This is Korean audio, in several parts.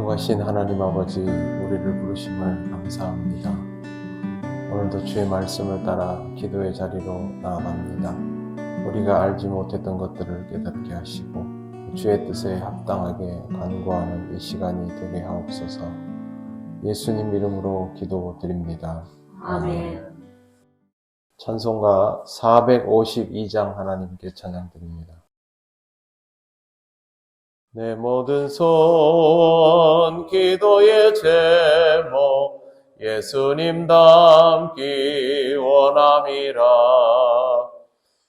거룩하신 하나님 아버지, 우리를 부르심을 감사합니다. 오늘도 주의 말씀을 따라 기도의 자리로 나아갑니다. 우리가 알지 못했던 것들을 깨닫게 하시고 주의 뜻에 합당하게 간구하는 이 시간이 되게 하옵소서. 예수님 이름으로 기도드립니다. 아멘. 찬송가 452장 하나님께 찬양드립니다. 내 모든 소원 기도의 제목 예수님 닮기 원함이라.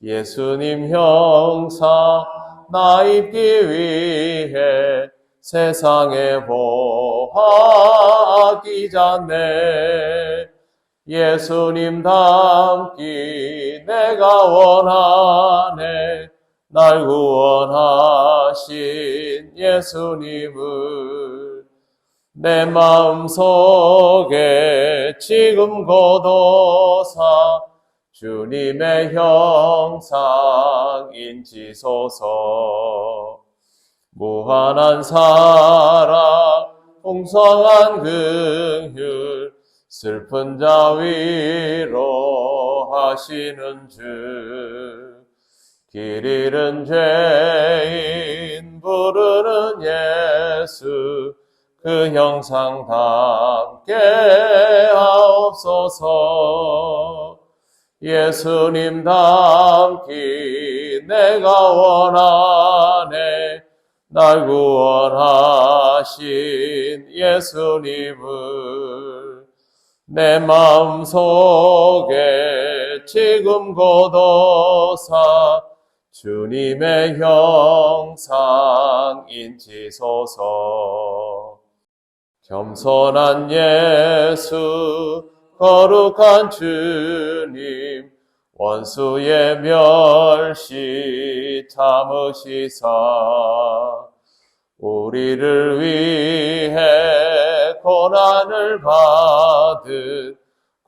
예수님 형상 나 입기 위해 세상에 보하기 전에 예수님 닮기 내가 원하네. 날 구원하신 예수님을 내 마음속에 지금 고도사 주님의 형상 인치소서. 무한한 사랑 풍성한 긍휼 슬픈 자 위로하시는 주. 길 잃은 죄인 부르는 예수 그 형상 닮게 하옵소서. 예수님 닮기 내가 원하네. 날 구원하신 예수님을 내 마음속에 지금 고도사 주님의 형상 인치소서. 겸손한 예수 거룩한 주님 원수의 멸시 참으시사 우리를 위해 고난을 받은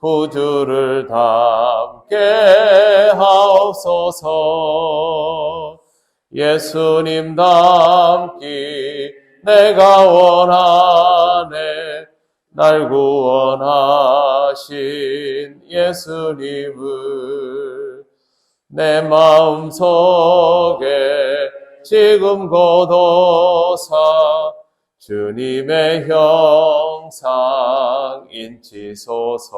구주를 닮게 하옵소서. 예수님 닮기 내가 원하네. 날 구원하신 예수님을 내 마음속에 지금 고도사 주님의 형상 인치소서.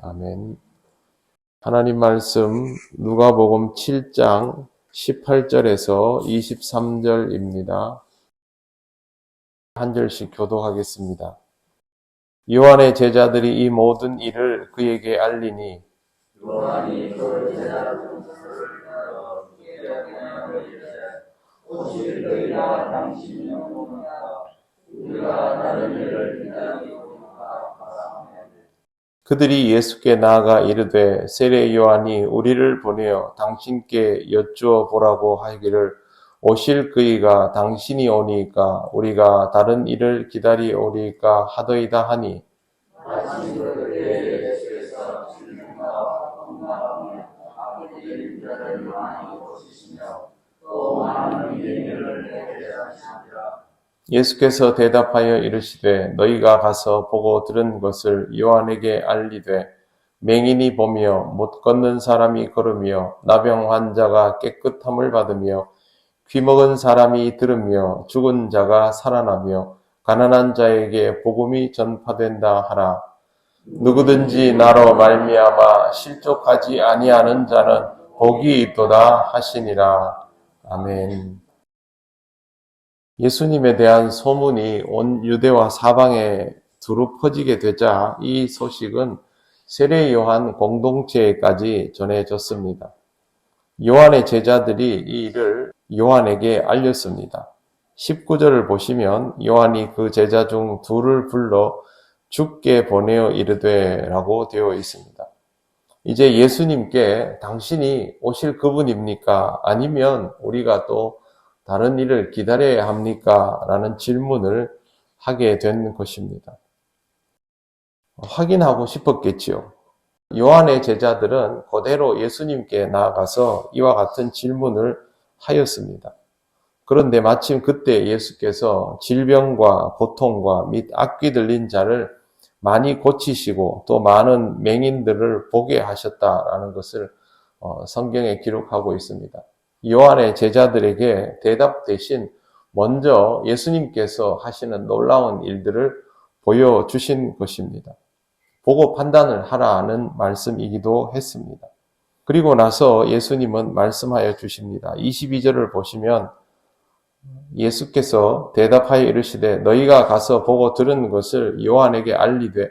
아멘. 하나님 말씀 누가복음 7장 18절에서 23절입니다. 한 절씩 교독하겠습니다. 요한의 제자들이 이 모든 일을 그에게 알리니 요한이 그 제자를 오실 그이가 당신이 오는가 우리가 다른 일을 기다리고 있는가 하사오매. 그들이 예수께 나아가 이르되 세례 요한이 우리를 보내어 당신께 여쭈어 보라고 하기를 오실 그이가 당신이 오니까 우리가 다른 일을 기다리오리까 하더이다 하니 마침 그들에게 예수께서 질문과 공감하며 아버지의 자를 많이 보시시며 또 많은 일을 내게 하시니라. 예수께서 대답하여 이르시되 너희가 가서 보고 들은 것을 요한에게 알리되 맹인이 보며 못 걷는 사람이 걸으며 나병 환자가 깨끗함을 받으며 귀먹은 사람이 들으며 죽은 자가 살아나며 가난한 자에게 복음이 전파된다 하라. 누구든지 나로 말미암아 실족하지 아니하는 자는 복이 있도다 하시니라. 아멘. 예수님에 대한 소문이 온 유대와 사방에 두루 퍼지게 되자 이 소식은 세례 요한 공동체까지 전해졌습니다. 요한의 제자들이 이 일을 요한에게 알렸습니다. 19절을 보시면 요한이 그 제자 중 둘을 불러 죽게 보내어 이르되 라고 되어 있습니다. 이제 예수님께 당신이 오실 그분입니까? 아니면 우리가 또 다른 일을 기다려야 합니까? 라는 질문을 하게 된 것입니다. 확인하고 싶었겠지요. 요한의 제자들은 그대로 예수님께 나아가서 이와 같은 질문을 하였습니다. 그런데 마침 그때 예수께서 질병과 고통과 및 악귀 들린 자를 많이 고치시고 또 많은 맹인들을 보게 하셨다라는 것을 성경에 기록하고 있습니다. 요한의 제자들에게 대답 대신 먼저 예수님께서 하시는 놀라운 일들을 보여주신 것입니다. 보고 판단을 하라는 말씀이기도 했습니다. 그리고 나서 예수님은 말씀하여 주십니다. 22절을 보시면 예수께서 대답하여 이르시되 너희가 가서 보고 들은 것을 요한에게 알리되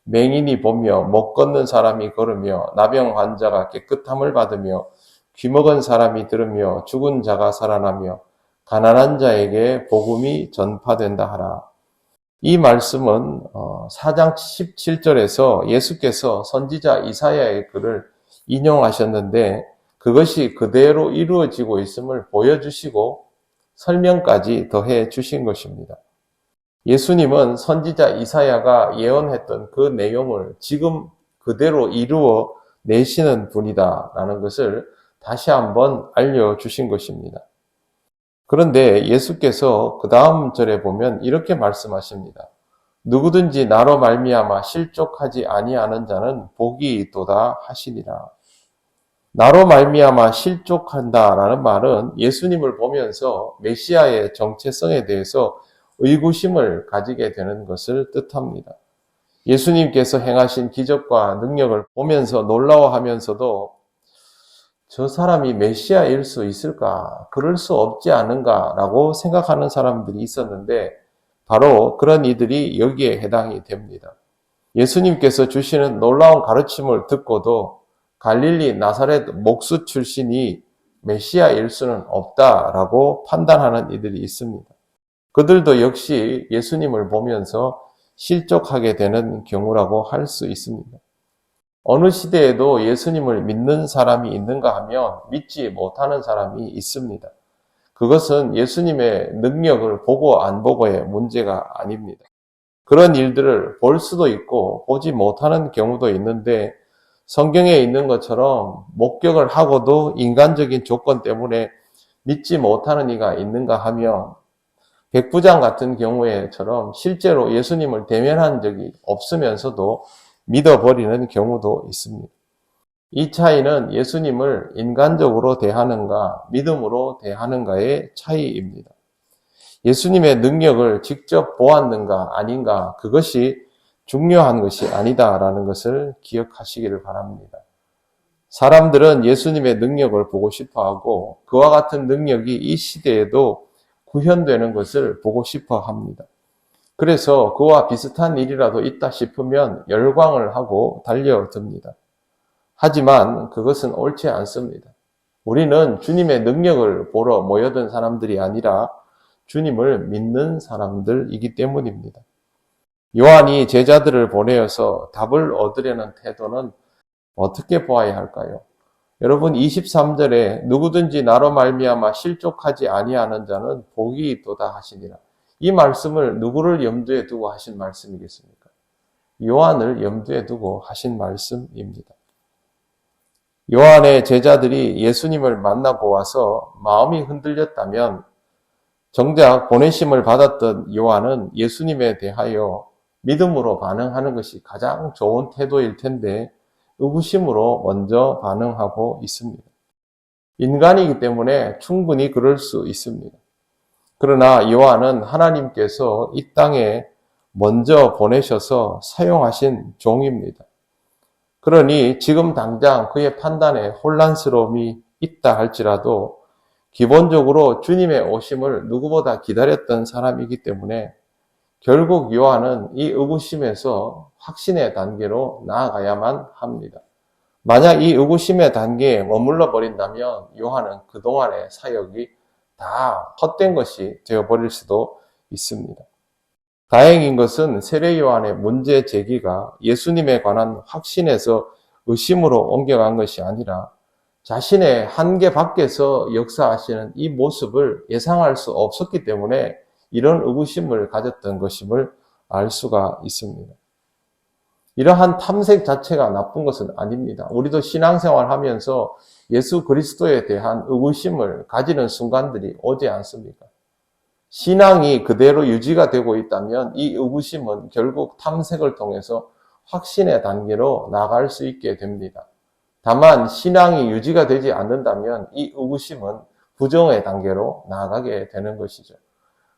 맹인이 보며 못 걷는 사람이 걸으며 나병 환자가 깨끗함을 받으며 귀먹은 사람이 들으며 죽은 자가 살아나며 가난한 자에게 복음이 전파된다 하라. 이 말씀은 4장 17절에서 예수께서 선지자 이사야의 글을 인용하셨는데 그것이 그대로 이루어지고 있음을 보여주시고 설명까지 더해 주신 것입니다. 예수님은 선지자 이사야가 예언했던 그 내용을 지금 그대로 이루어 내시는 분이다라는 것을 다시 한번 알려주신 것입니다. 그런데 예수께서 그 다음 절에 보면 이렇게 말씀하십니다. 누구든지 나로 말미암아 실족하지 아니하는 자는 복이 있도다 하시니라. 나로 말미암아 실족한다라는 말은 예수님을 보면서 메시아의 정체성에 대해서 의구심을 가지게 되는 것을 뜻합니다. 예수님께서 행하신 기적과 능력을 보면서 놀라워하면서도 저 사람이 메시아일 수 있을까? 그럴 수 없지 않은가라고 생각하는 사람들이 있었는데 바로 그런 이들이 여기에 해당이 됩니다. 예수님께서 주시는 놀라운 가르침을 듣고도 갈릴리 나사렛 목수 출신이 메시아일 수는 없다라고 판단하는 이들이 있습니다. 그들도 역시 예수님을 보면서 실족하게 되는 경우라고 할 수 있습니다. 어느 시대에도 예수님을 믿는 사람이 있는가 하면 믿지 못하는 사람이 있습니다. 그것은 예수님의 능력을 보고 안 보고의 문제가 아닙니다. 그런 일들을 볼 수도 있고 보지 못하는 경우도 있는데 성경에 있는 것처럼 목격을 하고도 인간적인 조건 때문에 믿지 못하는 이가 있는가 하면 백부장 같은 경우에처럼 실제로 예수님을 대면한 적이 없으면서도 믿어버리는 경우도 있습니다. 이 차이는 예수님을 인간적으로 대하는가 믿음으로 대하는가의 차이입니다. 예수님의 능력을 직접 보았는가 아닌가 그것이 중요한 것이 아니다라는 것을 기억하시기를 바랍니다. 사람들은 예수님의 능력을 보고 싶어하고 그와 같은 능력이 이 시대에도 구현되는 것을 보고 싶어 합니다. 그래서 그와 비슷한 일이라도 있다 싶으면 열광을 하고 달려듭니다. 하지만 그것은 옳지 않습니다. 우리는 주님의 능력을 보러 모여든 사람들이 아니라 주님을 믿는 사람들이기 때문입니다. 요한이 제자들을 보내어서 답을 얻으려는 태도는 어떻게 보아야 할까요? 여러분 23절에 누구든지 나로 말미암아 실족하지 아니하는 자는 복이 있도다 하시니라. 이 말씀을 누구를 염두에 두고 하신 말씀이겠습니까? 요한을 염두에 두고 하신 말씀입니다. 요한의 제자들이 예수님을 만나고 와서 마음이 흔들렸다면 정작 보내심을 받았던 요한은 예수님에 대하여 믿음으로 반응하는 것이 가장 좋은 태도일 텐데 의구심으로 먼저 반응하고 있습니다. 인간이기 때문에 충분히 그럴 수 있습니다. 그러나 요한은 하나님께서 이 땅에 먼저 보내셔서 사용하신 종입니다. 그러니 지금 당장 그의 판단에 혼란스러움이 있다 할지라도 기본적으로 주님의 오심을 누구보다 기다렸던 사람이기 때문에 결국 요한은 이 의구심에서 확신의 단계로 나아가야만 합니다. 만약 이 의구심의 단계에 머물러 버린다면 요한은 그동안의 사역이 다 헛된 것이 되어버릴 수도 있습니다. 다행인 것은 세례 요한의 문제 제기가 예수님에 관한 확신에서 의심으로 옮겨간 것이 아니라 자신의 한계 밖에서 역사하시는 이 모습을 예상할 수 없었기 때문에 이런 의구심을 가졌던 것임을 알 수가 있습니다. 이러한 탐색 자체가 나쁜 것은 아닙니다. 우리도 신앙생활 하면서 예수 그리스도에 대한 의구심을 가지는 순간들이 오지 않습니까? 신앙이 그대로 유지가 되고 있다면 이 의구심은 결국 탐색을 통해서 확신의 단계로 나갈 수 있게 됩니다. 다만 신앙이 유지가 되지 않는다면 이 의구심은 부정의 단계로 나아가게 되는 것이죠.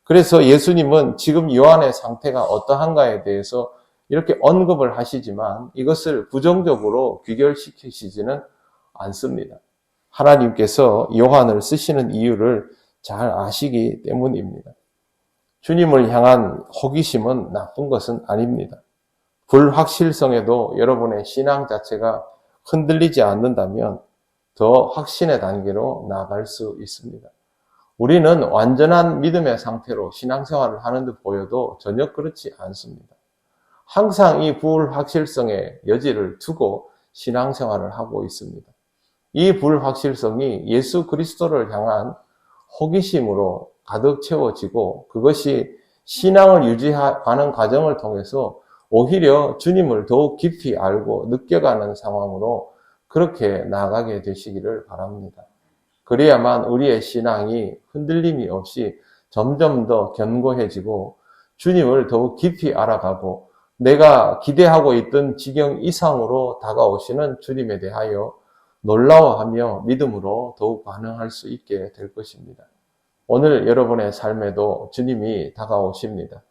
그래서 예수님은 지금 요한의 상태가 어떠한가에 대해서 이렇게 언급을 하시지만 이것을 부정적으로 귀결시키시지는 않습니다. 하나님께서 요한을 쓰시는 이유를 잘 아시기 때문입니다. 주님을 향한 호기심은 나쁜 것은 아닙니다. 불확실성에도 여러분의 신앙 자체가 흔들리지 않는다면 더 확신의 단계로 나아갈 수 있습니다. 우리는 완전한 믿음의 상태로 신앙생활을 하는 듯 보여도 전혀 그렇지 않습니다. 항상 이 불확실성의 여지를 두고 신앙생활을 하고 있습니다. 이 불확실성이 예수 그리스도를 향한 호기심으로 가득 채워지고 그것이 신앙을 유지하는 과정을 통해서 오히려 주님을 더욱 깊이 알고 느껴가는 상황으로 그렇게 나아가게 되시기를 바랍니다. 그래야만 우리의 신앙이 흔들림이 없이 점점 더 견고해지고 주님을 더욱 깊이 알아가고 내가 기대하고 있던 지경 이상으로 다가오시는 주님에 대하여 놀라워하며 믿음으로 더욱 반응할 수 있게 될 것입니다. 오늘 여러분의 삶에도 주님이 다가오십니다.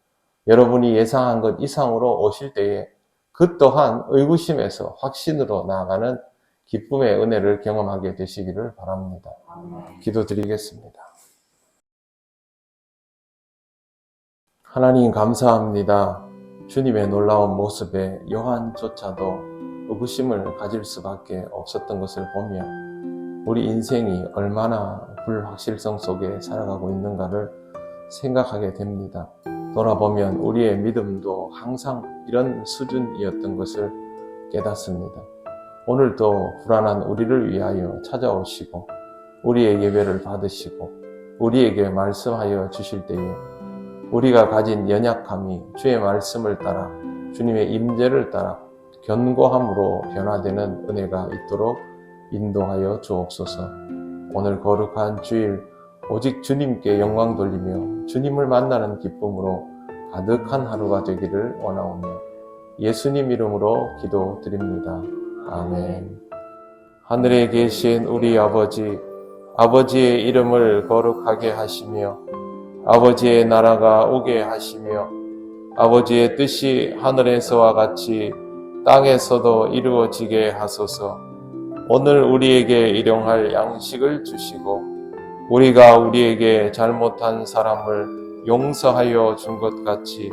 여러분이 예상한 것 이상으로 오실 때에 그 또한 의구심에서 확신으로 나아가는 기쁨의 은혜를 경험하게 되시기를 바랍니다. 기도드리겠습니다. 하나님 감사합니다. 주님의 놀라운 모습에 요한조차도 의구심을 가질 수밖에 없었던 것을 보며 우리 인생이 얼마나 불확실성 속에 살아가고 있는가를 생각하게 됩니다. 돌아보면 우리의 믿음도 항상 이런 수준이었던 것을 깨닫습니다. 오늘도 불안한 우리를 위하여 찾아오시고 우리의 예배를 받으시고 우리에게 말씀하여 주실 때에 우리가 가진 연약함이 주의 말씀을 따라 주님의 임재를 따라 견고함으로 변화되는 은혜가 있도록 인도하여 주옵소서. 오늘 거룩한 주일 오직 주님께 영광 돌리며 주님을 만나는 기쁨으로 가득한 하루가 되기를 원하오며 예수님 이름으로 기도드립니다. 아멘. 하늘에 계신 우리 아버지, 아버지의 이름을 거룩하게 하시며 아버지의 나라가 오게 하시며 아버지의 뜻이 하늘에서와 같이 땅에서도 이루어지게 하소서. 오늘 우리에게 일용할 양식을 주시고 우리가 우리에게 잘못한 사람을 용서하여 준 것 같이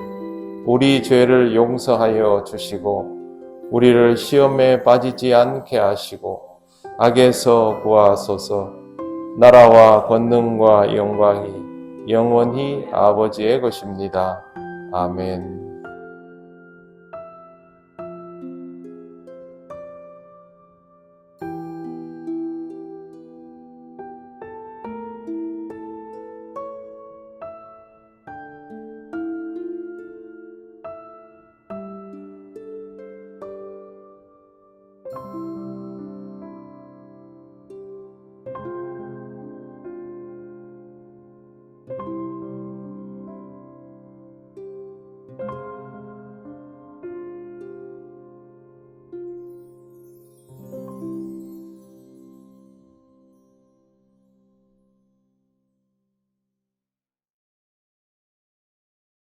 우리 죄를 용서하여 주시고 우리를 시험에 빠지지 않게 하시고 악에서 구하소서. 나라와 권능과 영광이 영원히 아버지의 것입니다. 아멘.